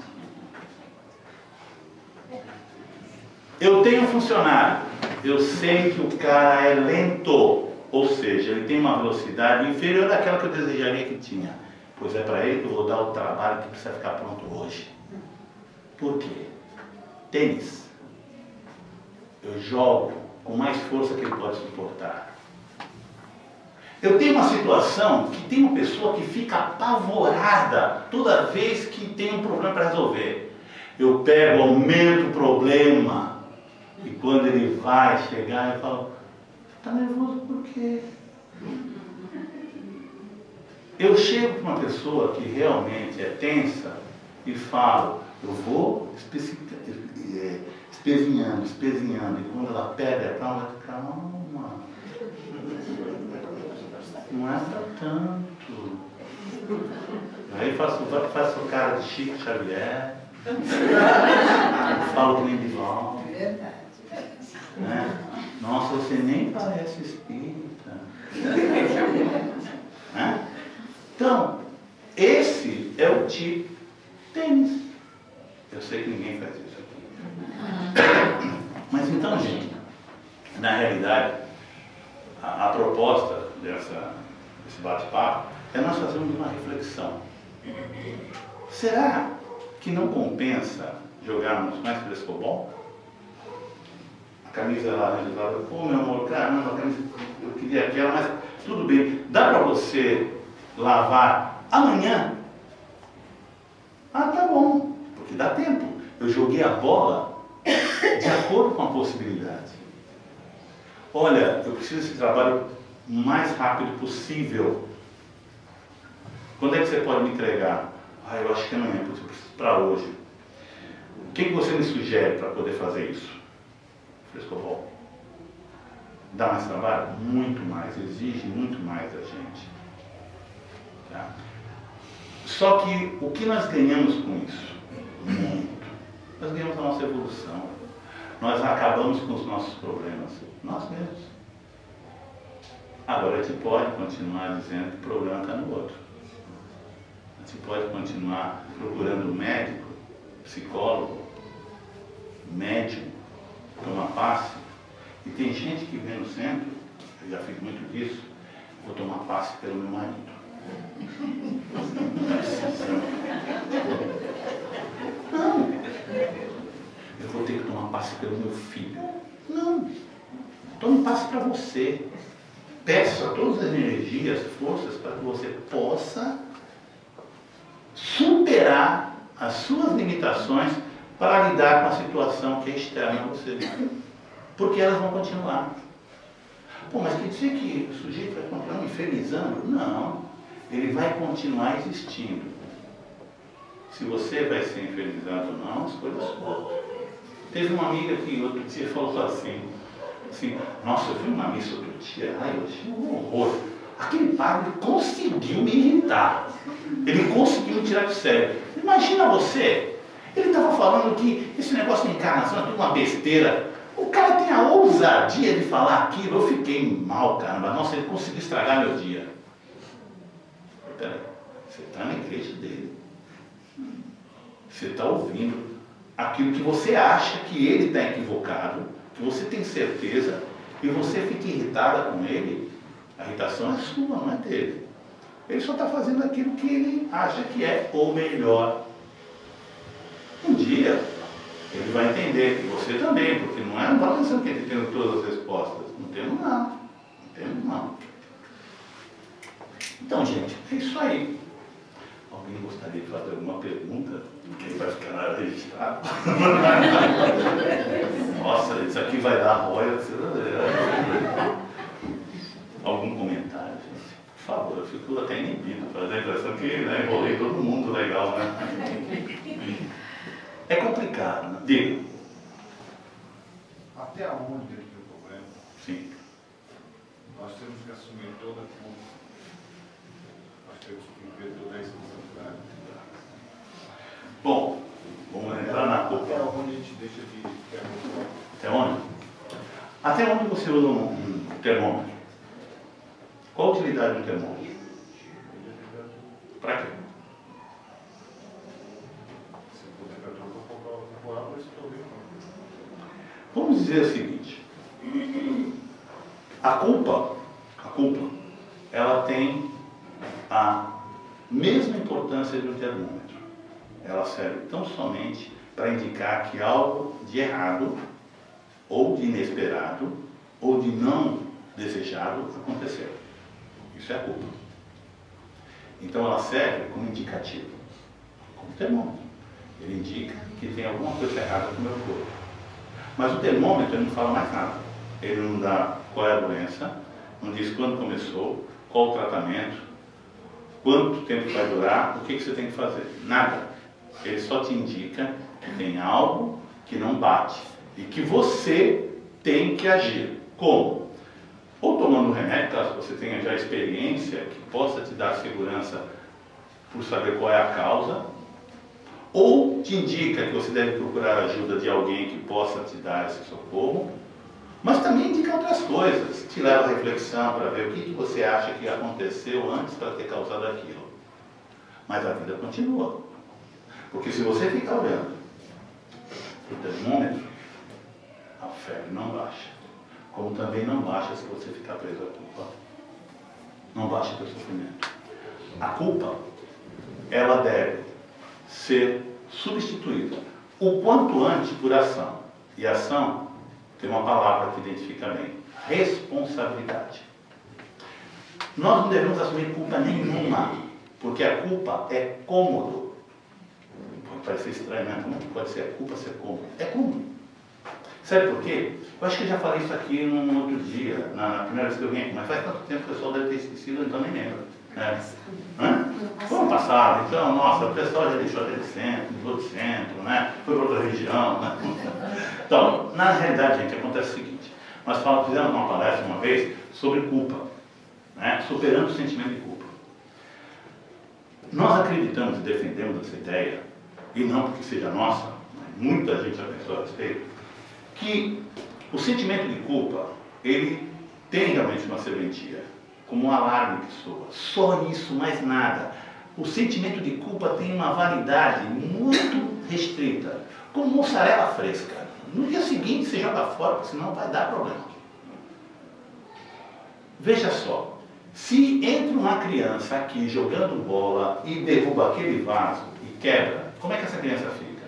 Eu tenho um funcionário. Eu sei que o cara é lento. Ou seja, ele tem uma velocidade inferior àquela que eu desejaria que tinha. Pois é para ele que eu vou dar o trabalho que precisa ficar pronto hoje. Por quê? Tênis. Eu jogo com mais força que ele pode suportar. Eu tenho uma situação que tem uma pessoa que fica apavorada toda vez que tem um problema para resolver. Eu pego, aumento o problema. E quando ele vai chegar, eu falo, você está nervoso por quê? Eu chego para uma pessoa que realmente é tensa e falo, eu vou espezinhando, e quando ela pega a calma, calma, não é para tanto. Aí faço cara de Chico Xavier, falo que nem Divaldo. Né? Nossa, você nem parece espírita. Né? Então, esse é o tipo tênis. Eu sei que ninguém faz isso aqui. Mas então, gente, na realidade, a proposta desse bate-papo é nós fazermos uma reflexão. Será que não compensa jogarmos mais frescobol? A camisa laranja, pô, meu amor, caramba, a camisa, eu queria aquela, mas tudo bem. Dá para você lavar amanhã? Ah, tá bom, porque dá tempo. Eu joguei a bola de acordo com a possibilidade. Olha, eu preciso desse trabalho o mais rápido possível. Quando é que você pode me entregar? Ah, eu acho que amanhã, porque eu preciso para hoje. O que você me sugere para poder fazer isso? Frescobol. Dá mais trabalho? Muito mais, exige muito mais da gente. Tá? Só que o que nós ganhamos com isso? Muito. Nós ganhamos a nossa evolução. Nós acabamos com os nossos problemas. Nós mesmos. Agora a gente pode continuar dizendo que o problema está no outro. A gente pode continuar procurando médico, psicólogo, médium, tomar passe. E tem gente que vem no centro, eu já fiz muito disso, vou tomar passe pelo meu marido. Não. Eu vou ter que tomar passe pelo meu filho. Não. Tome passe para você. Peça todas as energias, forças para que você possa superar as suas limitações para lidar com a situação que é externa a você. Porque elas vão continuar. Pô, mas quer dizer que o sujeito vai continuar infernizando? Não. Ele vai continuar existindo. Se você vai ser infernizado ou não, as coisas voltam. Teve uma amiga que outro dia falou assim, nossa, eu vi uma missa outro dia, ai, eu achei um horror. Aquele padre conseguiu me irritar. Ele conseguiu me tirar do sério. Imagina você, ele estava falando que esse negócio de encarnação é tudo uma besteira. O cara tem a ousadia de falar aquilo, eu fiquei mal, caramba, nossa, ele conseguiu estragar meu dia. Peraí, você está na igreja dele. Você está ouvindo aquilo que você acha que ele está equivocado, que você tem certeza, e você fica irritada com ele. A irritação é sua, não é dele. Ele só está fazendo aquilo que ele acha que é o melhor. Um dia, ele vai entender, e você também, porque não está pensando que ele tem todas as respostas. Não temos não. Não temos não. Então, gente, é isso aí. Alguém gostaria de fazer alguma pergunta? Quem vai ficar na registrado? Nossa, isso aqui vai dar royalties. Algum comentário, gente? Por favor, eu fico até inibido, faz a impressão que enrolei todo mundo legal, né? É complicado, né? Diga. Até onde ele tem o problema? Sim. Nós temos que assumir toda a culpa. Nós temos que viver toda a responsabilidade. Bom, vamos entrar na culpa. Até onde a gente deixa de ter a culpa? Até onde? Até onde você usa um termômetro? Qual a utilidade de um termômetro? Para quê? Se for temperatura corporal, por isso que eu vi. Vamos dizer o seguinte. A culpa, ela tem a mesma importância do termômetro. Ela serve tão somente para indicar que algo de errado, ou de inesperado, ou de não desejado aconteceu. Isso é a culpa. Então ela serve como indicativo, como termômetro. Ele indica que tem alguma coisa errada com o meu corpo. Mas o termômetro ele não fala mais nada. Ele não dá qual é a doença, não diz quando começou, qual o tratamento, quanto tempo vai durar, o que você tem que fazer. Nada. Ele só te indica que tem algo que não bate e que você tem que agir. Como? Ou tomando um remédio, caso você tenha já experiência que possa te dar segurança por saber qual é a causa, ou te indica que você deve procurar a ajuda de alguém que possa te dar esse socorro, mas também indica outras coisas, te leva à reflexão para ver o que você acha que aconteceu antes para ter causado aquilo. Mas a vida continua. Porque se você ficar olhando para o termômetro, a febre não baixa. Como também não baixa se você ficar preso à culpa. Não baixa o teu sofrimento. A culpa, ela deve ser substituída o quanto antes por ação. E ação tem uma palavra que identifica bem: responsabilidade. Nós não devemos assumir culpa nenhuma, porque a culpa é cômodo. Pode parecer estranho, né? Como pode ser a culpa ser cômodo? É cômodo. Sabe por quê? Eu acho que eu já falei isso aqui num outro dia, na primeira vez que eu vim aqui, mas faz tanto tempo que o pessoal deve ter esquecido, então nem lembro. Foi ano passado, então, nossa, o pessoal já deixou aquele centro, mudou de centro, né? Foi para outra região, né? Então, na realidade, gente, acontece o seguinte: nós fizemos uma palestra uma vez sobre culpa, né? Superando o sentimento de culpa. Nós acreditamos e defendemos essa ideia, e não porque seja nossa, muita gente já pensou a respeito, que o sentimento de culpa, ele tem realmente uma serventia, como um alarme que soa. Só isso, mais nada. O sentimento de culpa tem uma validade muito restrita, como mussarela fresca. No dia seguinte você joga fora, porque senão vai dar problema. Veja só, se entra uma criança aqui jogando bola e derruba aquele vaso e quebra, como é que essa criança fica?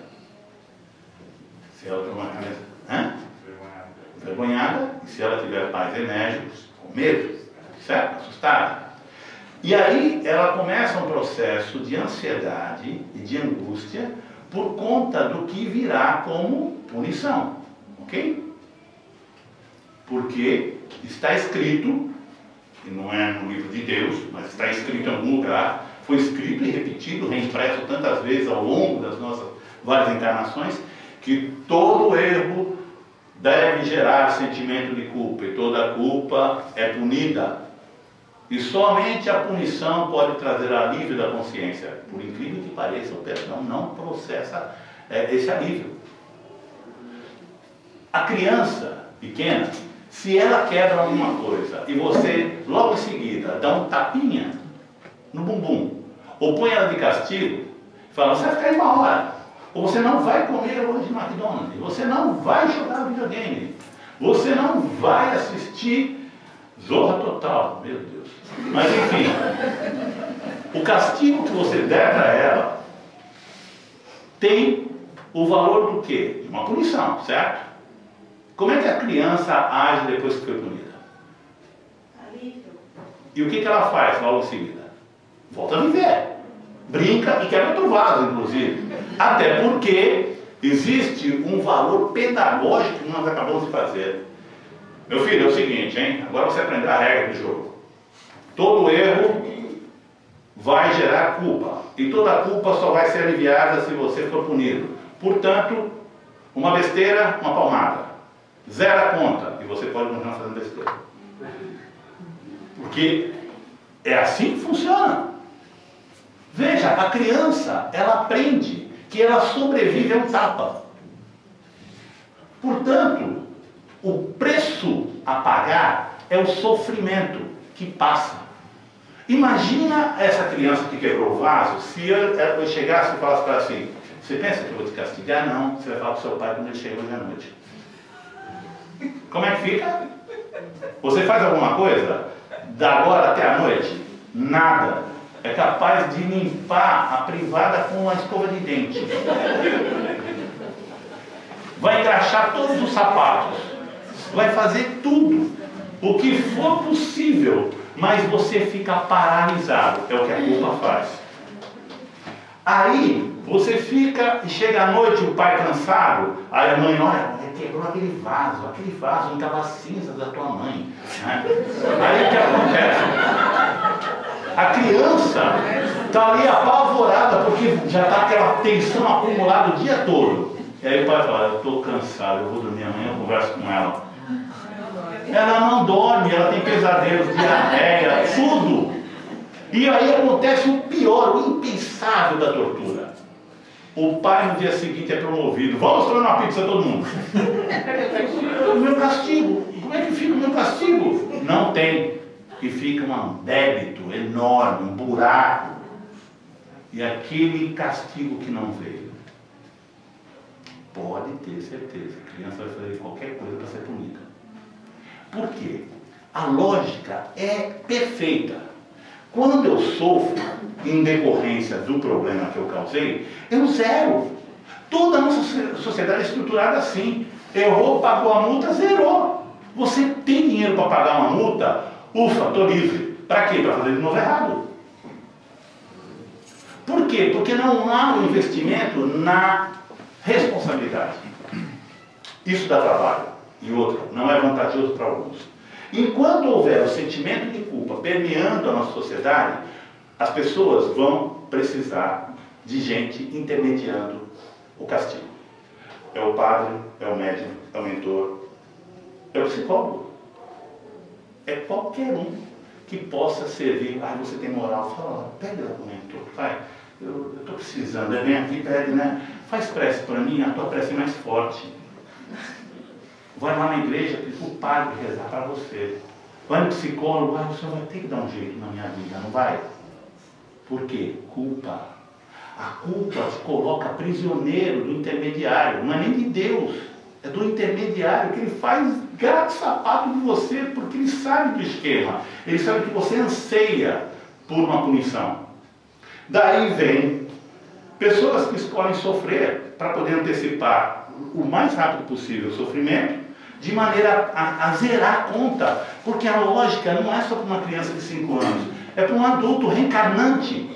Se ela for uma criança... Envergonhada, e se ela tiver pais enérgicos, com medo, certo? Assustada. E aí ela começa um processo de ansiedade e de angústia por conta do que virá como punição, ok? Porque está escrito, e não é no livro de Deus, mas está escrito em algum lugar, foi escrito e repetido, reimpresso tantas vezes ao longo das nossas várias encarnações, que todo erro deve gerar sentimento de culpa, e toda culpa é punida. E somente a punição pode trazer alívio da consciência. Por incrível que pareça, o perdão não processa esse alívio. A criança pequena, se ela quebra alguma coisa e você, logo em seguida, dá um tapinha no bumbum, ou põe ela de castigo, fala, você vai ficar aí 1 hora, ou você não vai comer hoje no McDonald's, você não vai jogar videogame, você não vai assistir Zorra Total, meu Deus. Mas enfim, o castigo que você der para ela tem o valor do quê? De uma punição, certo? Como é que a criança age depois que foi punida? Alívio. E o que ela faz logo em seguida? Volta a viver. Brinca e quebra outro vaso, inclusive. Até porque existe um valor pedagógico que nós acabamos de fazer. Meu filho, é o seguinte, hein? Agora você aprender a regra do jogo. Todo erro vai gerar culpa. E toda culpa só vai ser aliviada se você for punido. Portanto, uma besteira, uma palmada. Zera a conta e você pode continuar fazendo besteira. Porque é assim que funciona. Veja, a criança, ela aprende que ela sobrevive a um tapa. Portanto, o preço a pagar é o sofrimento que passa. Imagina essa criança que quebrou o vaso, se eu chegasse e falasse para ela assim, você pensa que eu vou te castigar? Não, você vai falar para o seu pai quando ele chega hoje à noite. Como é que fica? Você faz alguma coisa? Da agora até a noite? Nada. É capaz de limpar a privada com uma escova de dente. Vai engraxar todos os sapatos. Vai fazer tudo. O que for possível. Mas você fica paralisado. É o que a culpa faz. Aí, você fica e chega à noite, o pai cansado. Aí a mãe, olha, quebrou aquele vaso não estava cinza da tua mãe. Né? Aí o que acontece? A criança está ali apavorada, porque já está aquela tensão acumulada o dia todo. E aí o pai fala, eu estou cansado, eu vou dormir amanhã, eu converso com ela. Ela não dorme, ela tem pesadelos, diarreia, tudo. E aí acontece o pior, o impensável da tortura. O pai no dia seguinte é promovido. Vamos tomar uma pizza todo mundo. O meu castigo. Como é que fica o meu castigo? Não tem. E fica um débito enorme, um buraco. E aquele castigo que não veio. Pode ter certeza. A criança vai fazer qualquer coisa para ser punida. Por quê? A lógica é perfeita. Quando eu sofro em decorrência do problema que eu causei, eu zero. Toda a nossa sociedade é estruturada assim. Errou, pagou a multa, zerou. Você tem dinheiro para pagar uma multa? Ufa, estou livre. Para quê? Para fazer de novo errado. Por quê? Porque não há um investimento na responsabilidade. Isso dá trabalho. E outra, não é vantajoso para alguns. Enquanto houver o sentimento de culpa permeando a nossa sociedade, as pessoas vão precisar de gente intermediando o castigo. É o padre, é o médico, é o mentor, é o psicólogo. É qualquer um que possa servir. Ah, você tem moral, fala, pede lá para o mentor, vai, eu estou precisando, vem aqui, pede, né? Faz prece para mim, a tua prece é mais forte. Vai lá na igreja, pedir para o padre rezar para você. Vai no psicólogo, você vai ter que dar um jeito na minha vida, não vai? Por quê? Culpa. A culpa te coloca prisioneiro do intermediário, não é nem de Deus, é do intermediário, que ele faz gato-sapato de você, porque ele sabe do esquema, ele sabe que você anseia por uma punição. Daí vem pessoas que escolhem sofrer para poder antecipar o mais rápido possível o sofrimento, de maneira a zerar a conta, porque a lógica não é só para uma criança de 5 anos, é para um adulto reencarnante.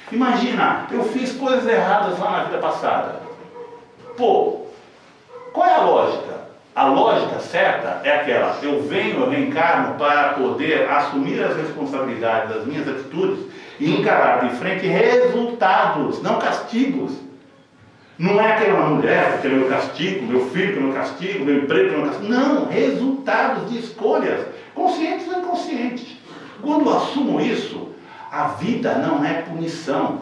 Imagina, eu fiz coisas erradas lá na vida passada. Pô, qual é a lógica? A lógica certa é aquela, eu venho, eu reencarno para poder assumir as responsabilidades das minhas atitudes e encarar de frente resultados, não castigos. Não é aquela mulher que é meu castigo, meu filho que é meu castigo, meu emprego que é meu castigo. Não, resultados de escolhas, conscientes ou inconscientes. Quando eu assumo isso, a vida não é punição.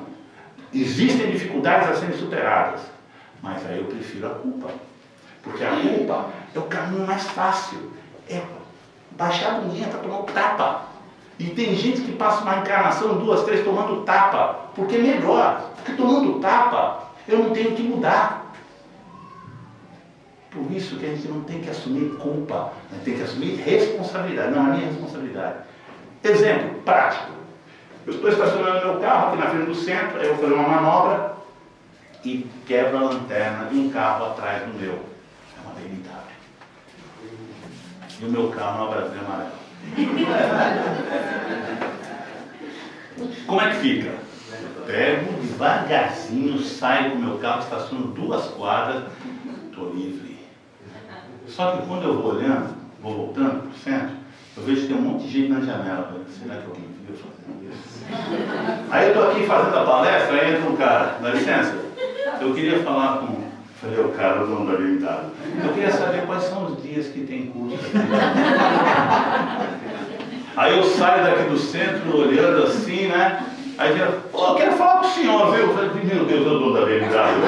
Existem dificuldades a serem superadas, mas aí eu prefiro a culpa. Porque a culpa é o caminho mais fácil. É baixar a bundinha para tomar o tapa. E tem gente que passa uma encarnação, 2, 3, tomando tapa. Porque é melhor. Porque tomando tapa, eu não tenho que mudar. Por isso que a gente não tem que assumir culpa. A gente tem que assumir responsabilidade. Não, a minha responsabilidade. Exemplo prático. Eu estou estacionando meu carro aqui na frente do centro, aí eu vou fazer uma manobra e quebro a lanterna de um carro atrás do meu. É uma BMW. E o meu carro é uma Brasília amarela. Como é que fica? Eu pego devagarzinho, saio com o meu carro, estaciono 2 quadras, estou livre. Só que quando eu vou olhando, vou voltando para o centro, eu vejo que tem um monte de gente na janela. Será que alguém viu fazendo isso? Aí eu estou aqui fazendo a palestra, aí entra um cara, dá licença, eu queria falar com... Falei, o cara, o dono da BMW. Eu queria saber quais são os dias que tem curso aqui. Aí eu saio daqui do centro, olhando assim, né? Aí eu quero falar com o senhor, viu? Eu falei, meu Deus, é o dono da BMW.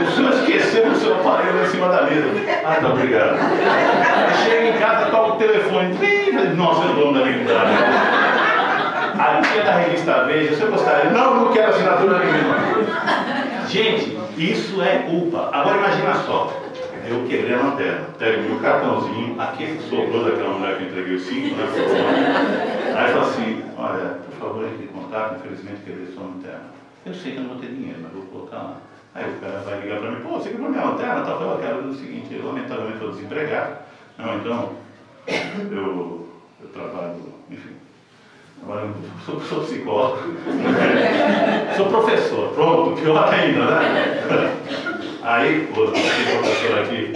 O senhor esqueceu o seu aparelho em cima da mesa. Ah, tá, obrigado. Aí chega em casa, toca o telefone. Nossa, é o dono da BMW. Aqui é da revista Veja, se eu gostaria. Não quero assinatura nenhuma. Gente, isso é culpa. Agora imagina só. Eu quebrei a lanterna, peguei o cartãozinho, aquele que sobrou daquela mulher que eu entreguei os 5, né? Aí eu falo assim, olha, por favor, entre em contato, infelizmente quebrei sua lanterna. Eu sei que eu não vou ter dinheiro, mas vou colocar lá. Aí o cara vai ligar para mim, pô, você quebrou minha lanterna? Tá, eu quero o seguinte, eu lamentavelmente estou desempregado. Não, então, eu trabalho, enfim. Agora eu sou psicólogo, sou professor, pronto, pior ainda, né? Aí, pô, tem professor aqui,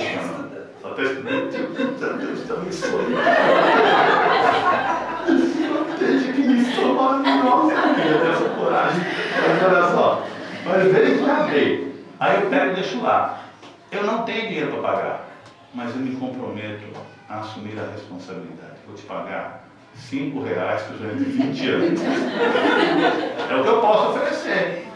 só está estudando, Deus está me sonhando. Desde que me estou maravilhosa, eu tenho essa coragem, mas olha só, mas veja que abri, aí eu pego e deixo lá. Eu não tenho dinheiro para pagar, mas eu me comprometo a assumir a responsabilidade. Vou te pagar R$5 durante 20 anos. É o que eu posso oferecer.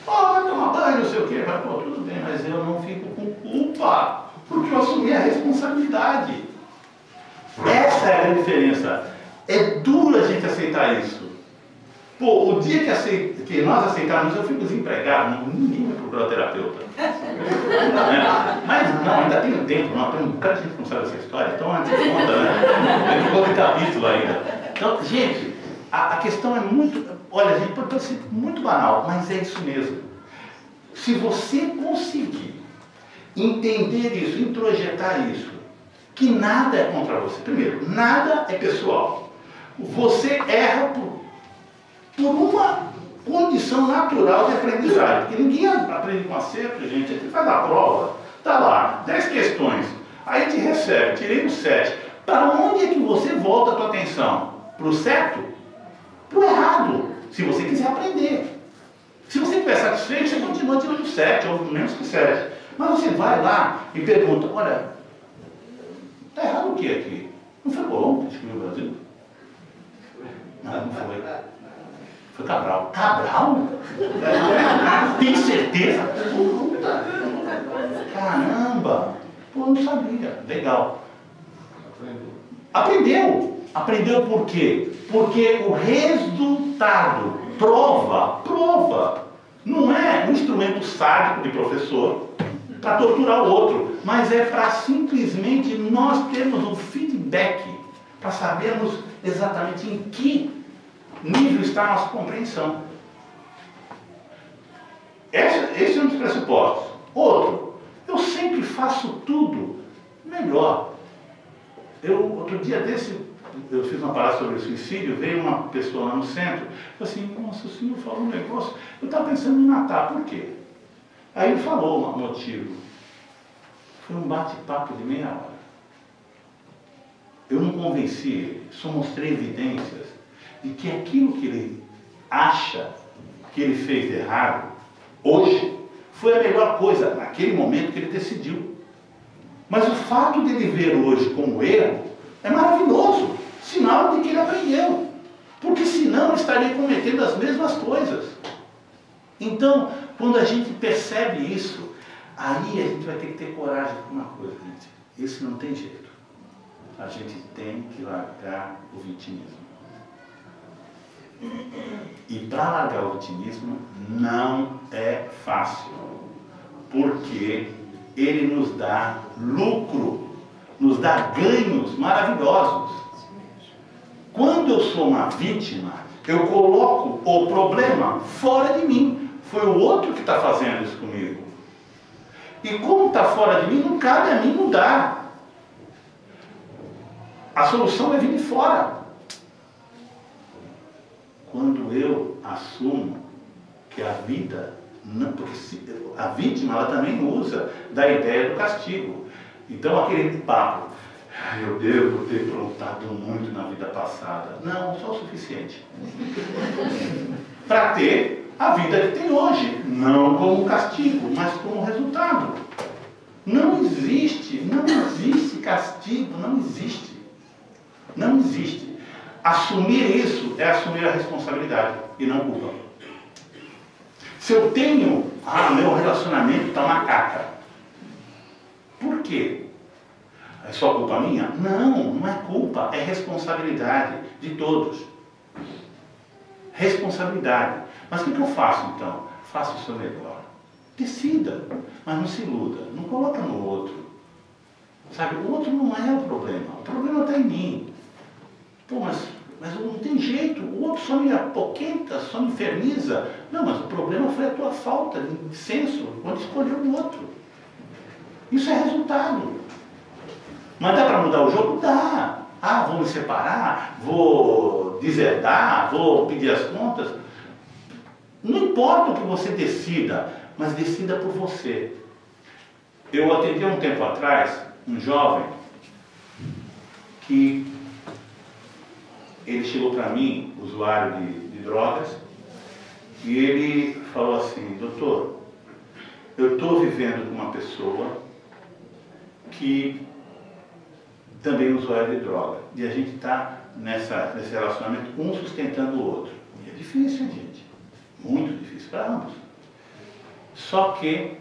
Vai tomar banho, não sei o quê. Mas, pô, tudo bem, mas eu não fico com culpa, porque eu assumi a responsabilidade. Essa é a diferença. É duro a gente aceitar isso. Pô, o dia que nós aceitarmos, eu fico desempregado, ninguém vai procurar terapeuta. Mas não, ainda tem um tempo, não, tem um bocado de gente que não sabe essa história, então antes de conta, né? Tem outro capítulo ainda. Então, gente, a questão é muito, olha, gente, pode ser muito banal, mas é isso mesmo. Se você conseguir entender isso, introjetar isso, que nada é contra você. Primeiro, nada é pessoal. Você erra por uma condição natural de aprendizagem. Porque ninguém aprende com acerto, gente. A gente faz a prova, tá lá, 10 questões. Aí te recebe, tirei o 7. Para onde é que você volta a tua atenção? Para o certo? Para o errado, se você quiser aprender. Se você estiver satisfeito, você continua tirando 7, ou menos que 7. Mas você vai lá e pergunta, olha, está errado o que aqui? Não foi Colombo que descobriu o Brasil? Não foi. Foi Cabral. Cabral? Tem certeza? Puta. Caramba! Pô, não sabia. Legal. Aprendeu. Aprendeu por quê? Porque o resultado, prova, não é um instrumento sádico de professor para torturar o outro, mas é para simplesmente nós termos um feedback, para sabermos exatamente em que nível está a nossa compreensão. Esse é um dos pressupostos. Outro, eu sempre faço tudo melhor. Outro dia desse, eu fiz uma palestra sobre suicídio, veio uma pessoa lá no centro, falou assim, nossa, o senhor falou um negócio, eu estava pensando em matar, por quê? Aí ele falou o motivo. Foi um bate-papo de meia hora. Eu não convenci ele, só mostrei evidências de que aquilo que ele acha que ele fez de errado, hoje, foi a melhor coisa naquele momento que ele decidiu. Mas o fato de ele ver hoje como erro é maravilhoso, sinal de que ele aprendeu. Porque senão ele estaria cometendo as mesmas coisas. Então, quando a gente percebe isso, Aí a gente vai ter que ter coragem com uma coisa, gente. Isso não tem jeito. A gente tem que largar o vitimismo. E para largar o vitimismo não é fácil. Porque ele nos dá lucro, nos dá ganhos maravilhosos. Quando eu sou uma vítima, eu coloco o problema fora de mim. Foi o outro que está fazendo isso comigo. E como está fora de mim, não cabe a mim mudar. A solução é vir de fora. Quando eu assumo que a vida, não, porque a vítima ela também usa da ideia do castigo. Então aquele papo, eu devo ter aprontado muito na vida passada. Não, só o suficiente. Para ter a vida que tem hoje. Não como castigo, mas como resultado. Não existe castigo, não existe. Não existe. Assumir isso é assumir a responsabilidade e não culpa. Se eu tenho, meu relacionamento está uma caca. Por quê? É só culpa minha? Não, não é culpa, é responsabilidade de todos. Responsabilidade. Mas o que eu faço então? Faça o seu melhor. Decida, mas não se iluda. Não coloca no outro. Sabe, o outro não é o problema está em mim. Pô, mas não tem jeito, o outro só me apoquenta, só me inferniza. Não, mas o problema foi a tua falta de senso quando escolheu o outro. Isso é resultado. Mas dá para mudar o jogo? Dá. Vou me separar, vou deserdar, vou pedir as contas. Não importa o que você decida, mas decida por você. Eu atendi um tempo atrás um jovem que ele chegou para mim, usuário de drogas, e ele falou assim: doutor, eu estou vivendo com uma pessoa que também é usuário de droga, e a gente está nesse relacionamento, um sustentando o outro. E é difícil, hein, gente? Muito difícil para ambos. Só que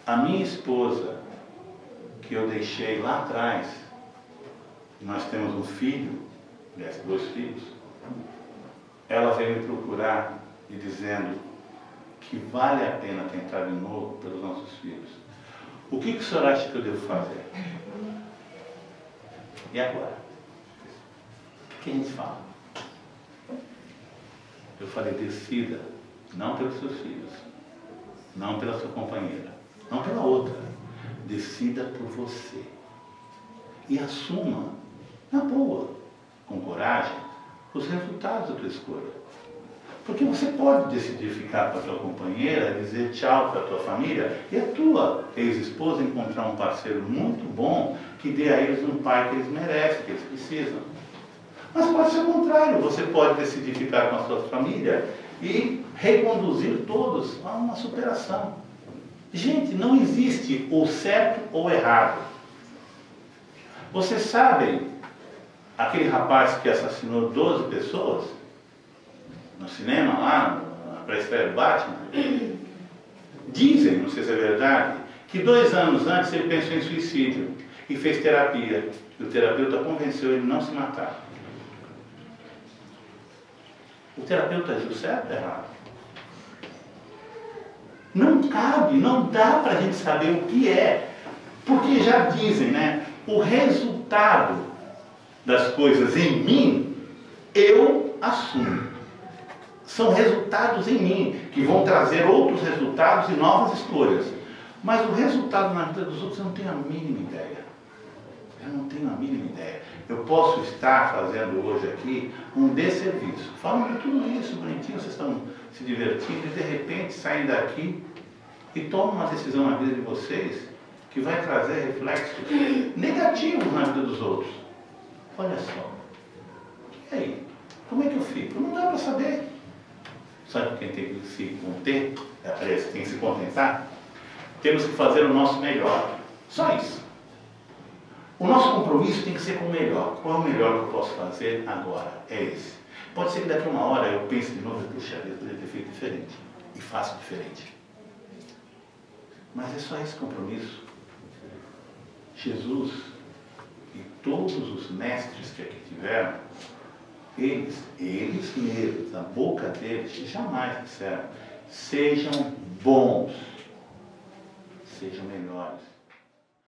a minha esposa, que eu deixei lá atrás, nós temos um filho, aliás, 2 filhos, ela veio me procurar e dizendo que vale a pena tentar de novo pelos nossos filhos. O que o senhor acha que eu devo fazer? E agora? O que a gente fala? Eu falei: decida, não pelos seus filhos, não pela sua companheira, não pela outra. Decida por você. E assuma, na boa, com coragem, os resultados da tua escolha. Porque você pode decidir ficar com a tua companheira, dizer tchau para a tua família, e a tua ex-esposa encontrar um parceiro muito bom que dê a eles um pai que eles merecem, que eles precisam. Mas pode ser o contrário, você pode decidir ficar com a sua família e reconduzir todos a uma superação. Gente, não existe o certo ou errado. Vocês sabem aquele rapaz que assassinou 12 pessoas no cinema, lá na pré-estreia do Batman? Dizem, não sei se é verdade, que 2 anos antes ele pensou em suicídio e fez terapia. E o terapeuta convenceu ele a não se matar. O terapeuta agiu certo ou errado? Não cabe, não dá para a gente saber o que é. Porque já dizem, né? O resultado das coisas em mim, eu assumo. São resultados em mim, que vão trazer outros resultados e novas escolhas. Mas o resultado na vida dos outros eu não tenho a mínima ideia. Eu não tenho a mínima ideia. Eu posso estar fazendo hoje aqui um desserviço. Falando tudo isso bonitinho, vocês estão se divertindo e de repente saem daqui e tomam uma decisão na vida de vocês que vai trazer reflexos negativos na vida dos outros. Olha só. E aí? Como é que eu fico? Não dá para saber. Sabe quem tem que se conter? Tem que se contentar? Temos que fazer o nosso melhor. Só isso. O nosso compromisso tem que ser com o melhor. Qual é o melhor que eu posso fazer agora? É esse. Pode ser que daqui a uma hora eu pense de novo: puxa, eu poderia ter feito diferente. E faço diferente. Mas é só esse compromisso. Jesus e todos os mestres que aqui tiveram, eles mesmos, a boca deles, jamais disseram: sejam bons, sejam melhores.